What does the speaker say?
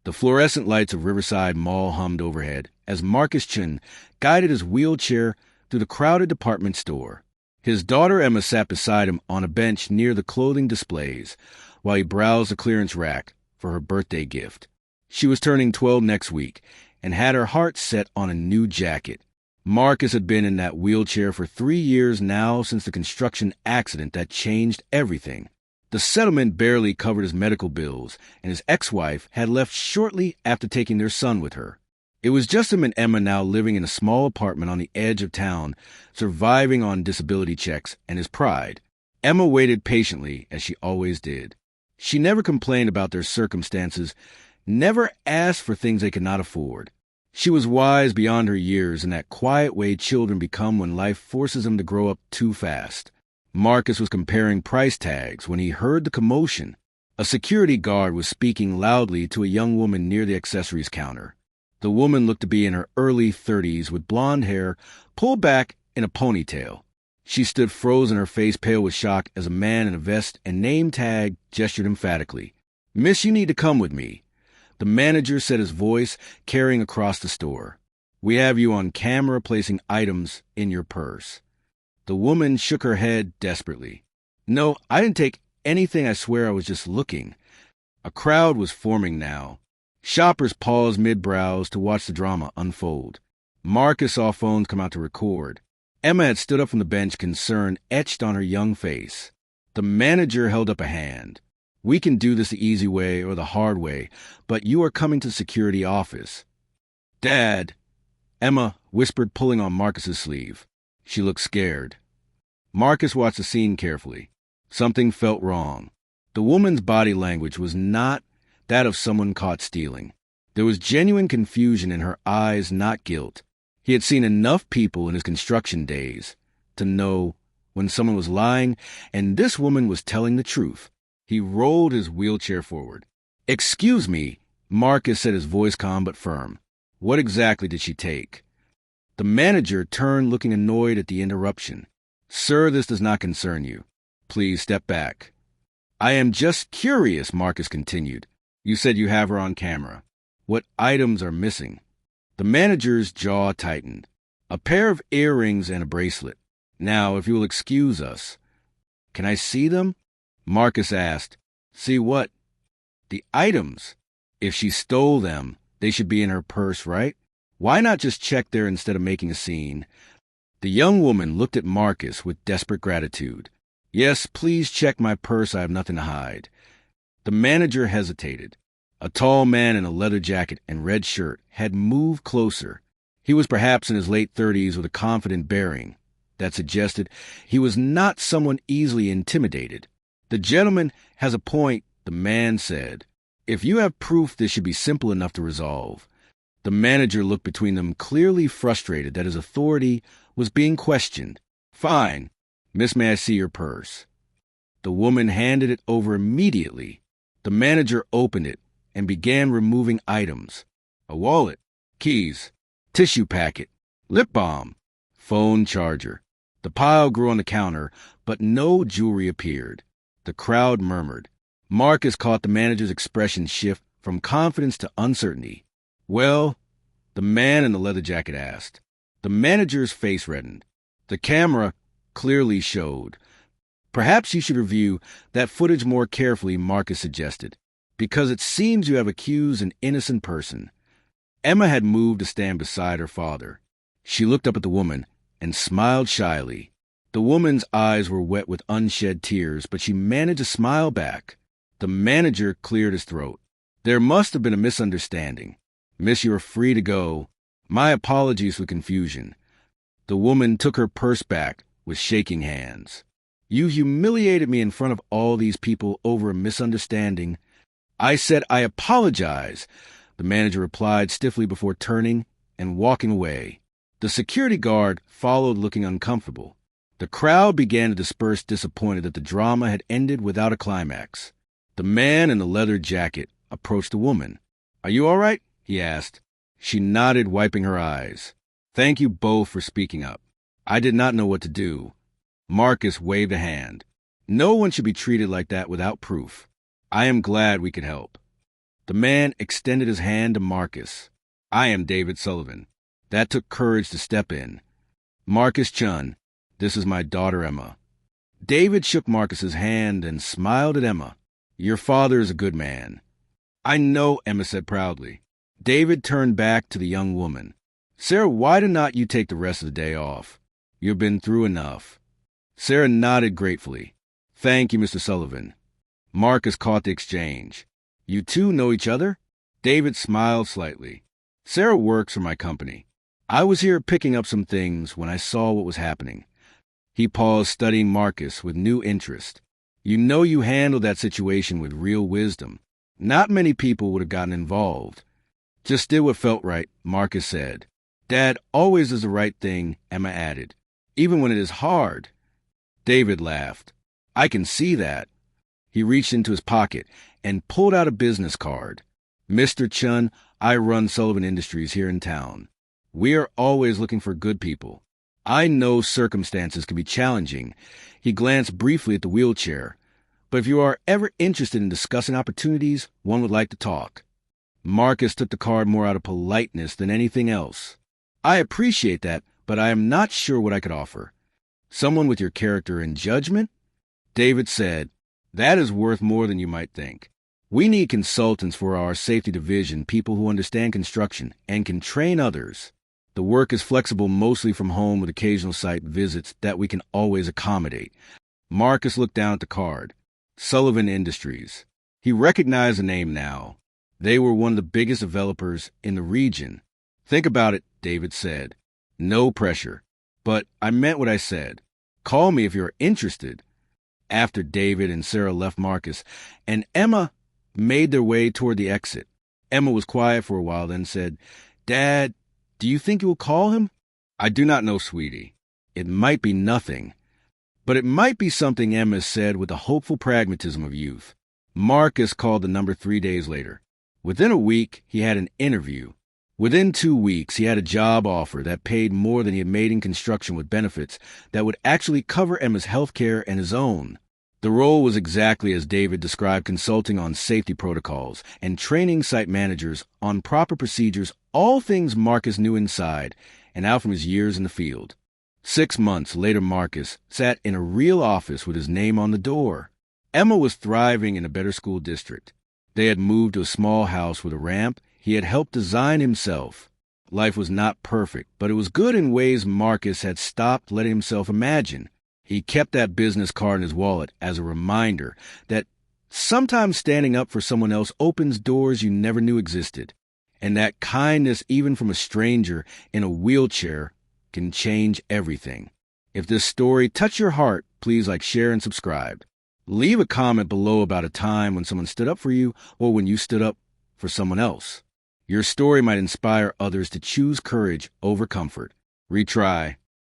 The fluorescent lights of Riverside Mall hummed overhead as Marcus Chin guided his wheelchair through the crowded department store. His daughter Emma sat beside him on a bench near the clothing displays while he browsed the clearance rack for her birthday gift. She was turning 12 next week and had her heart set on a new jacket. Marcus had been in that wheelchair for 3 years now since the construction accident that changed everything. The settlement barely covered his medical bills, and his ex-wife had left shortly after taking their son with her. It was just him and Emma now living in a small apartment on the edge of town, surviving on disability checks and his pride. Emma waited patiently, as she always did. She never complained about their circumstances, never asked for things they could not afford. She was wise beyond her years in that quiet way children become when life forces them to grow up too fast. Marcus was comparing price tags when he heard the commotion. A security guard was speaking loudly to a young woman near the accessories counter. The woman looked to be in her early 30s with blonde hair pulled back in a ponytail. She stood frozen, her face pale with shock, as a man in a vest and name tag gestured emphatically. "Miss, you need to come with me," the manager said, his voice carrying across the store. "We have you on camera placing items in your purse." The woman shook her head desperately. "No, I didn't take anything. I swear I was just looking." A crowd was forming now. Shoppers paused mid-browse to watch the drama unfold. Marcus saw phones come out to record. Emma had stood up from the bench, concern etched on her young face. The manager held up a hand. "We can do this the easy way or the hard way, but you are coming to the security office." "Dad," Emma whispered, pulling on Marcus's sleeve. She looked scared. Marcus watched the scene carefully. Something felt wrong. The woman's body language was not that of someone caught stealing. There was genuine confusion in her eyes, not guilt. He had seen enough people in his construction days to know when someone was lying, and this woman was telling the truth. He rolled his wheelchair forward. "Excuse me," Marcus said, his voice calm but firm. "What exactly did she take?" The manager turned, looking annoyed at the interruption. "Sir, this does not concern you. Please step back." "I am just curious," Marcus continued. "You said you have her on camera. What items are missing?" The manager's jaw tightened. "A pair of earrings and a bracelet. Now, if you will excuse us." "Can I see them?" Marcus asked. "See what?" "The items. If she stole them, they should be in her purse, right? Why not just check there instead of making a scene?" The young woman looked at Marcus with desperate gratitude. "Yes, please check my purse. I have nothing to hide." The manager hesitated. A tall man in a leather jacket and red shirt had moved closer. He was perhaps in his late 30s with a confident bearing that suggested he was not someone easily intimidated. "The gentleman has a point," the man said. "If you have proof, this should be simple enough to resolve." The manager looked between them, clearly frustrated that his authority was being questioned. "Fine. Miss, may I see your purse?" The woman handed it over immediately. The manager opened it and began removing items. A wallet, keys, tissue packet, lip balm, phone charger. The pile grew on the counter, but no jewelry appeared. The crowd murmured. Marcus caught the manager's expression shift from confidence to uncertainty. "Well?" the man in the leather jacket asked. The manager's face reddened. The camera clearly showed. "Perhaps you should review that footage more carefully," Marcus suggested, "because it seems you have accused an innocent person." Emma had moved to stand beside her father. She looked up at the woman and smiled shyly. The woman's eyes were wet with unshed tears, but she managed to smile back. The manager cleared his throat. "There must have been a misunderstanding. Miss, you are free to go. My apologies for confusion." The woman took her purse back with shaking hands. "You humiliated me in front of all these people over a misunderstanding." "I said I apologize," the manager replied stiffly before turning and walking away. The security guard followed, looking uncomfortable. The crowd began to disperse, disappointed that the drama had ended without a climax. The man in the leather jacket approached the woman. "Are you all right?" he asked. She nodded, wiping her eyes. "Thank you both for speaking up. I did not know what to do." Marcus waved a hand. "No one should be treated like that without proof. I am glad we could help." The man extended his hand to Marcus. I am David Sullivan. That took courage to step in. Marcus Chun, this is my daughter Emma. David shook Marcus's hand and smiled at Emma. Your father is a good man. I know, Emma said proudly. David turned back to the young woman. Sarah, why do not you take the rest of the day off? You've been through enough. Sarah nodded gratefully. Thank you, Mr. Sullivan. Marcus caught the exchange. You two know each other? David smiled slightly. Sarah works for my company. I was here picking up some things when I saw what was happening. He paused, studying Marcus with new interest. You know you handled that situation with real wisdom. Not many people would have gotten involved. Just did what felt right, Marcus said. Dad always does the right thing, Emma added, even when it is hard. David laughed. I can see that. He reached into his pocket and pulled out a business card. Mr. Chun, I run Sullivan Industries here in town. We are always looking for good people. I know circumstances can be challenging. He glanced briefly at the wheelchair. But if you are ever interested in discussing opportunities, one would like to talk. Marcus took the card more out of politeness than anything else. I appreciate that, but I am not sure what I could offer. Someone with your character and judgment? David said, that is worth more than you might think. We need consultants for our safety division, people who understand construction and can train others. The work is flexible, mostly from home with occasional site visits that we can always accommodate. Marcus looked down at the card. Sullivan Industries. He recognized the name now. They were one of the biggest developers in the region. Think about it, David said. No pressure. But I meant what I said. Call me if you're interested. After David and Sarah left Marcus, and Emma made their way toward the exit. Emma was quiet for a while, then said, Dad, do you think you will call him? I do not know, sweetie. It might be nothing. But it might be something, Emma said with the hopeful pragmatism of youth. Marcus called the number 3 days later. Within a week, he had an interview. Within 2 weeks, he had a job offer that paid more than he had made in construction with benefits that would actually cover Emma's health care and his own. The role was exactly as David described, consulting on safety protocols and training site managers on proper procedures, all things Marcus knew inside and out from his years in the field. 6 months later, Marcus sat in a real office with his name on the door. Emma was thriving in a better school district. They had moved to a small house with a ramp he had helped design himself. Life was not perfect, but it was good in ways Marcus had stopped letting himself imagine. He kept that business card in his wallet as a reminder that sometimes standing up for someone else opens doors you never knew existed, and that kindness, even from a stranger in a wheelchair, can change everything. If this story touched your heart, please like, share, and subscribe. Leave a comment below about a time when someone stood up for you or when you stood up for someone else. Your story might inspire others to choose courage over comfort. Retry.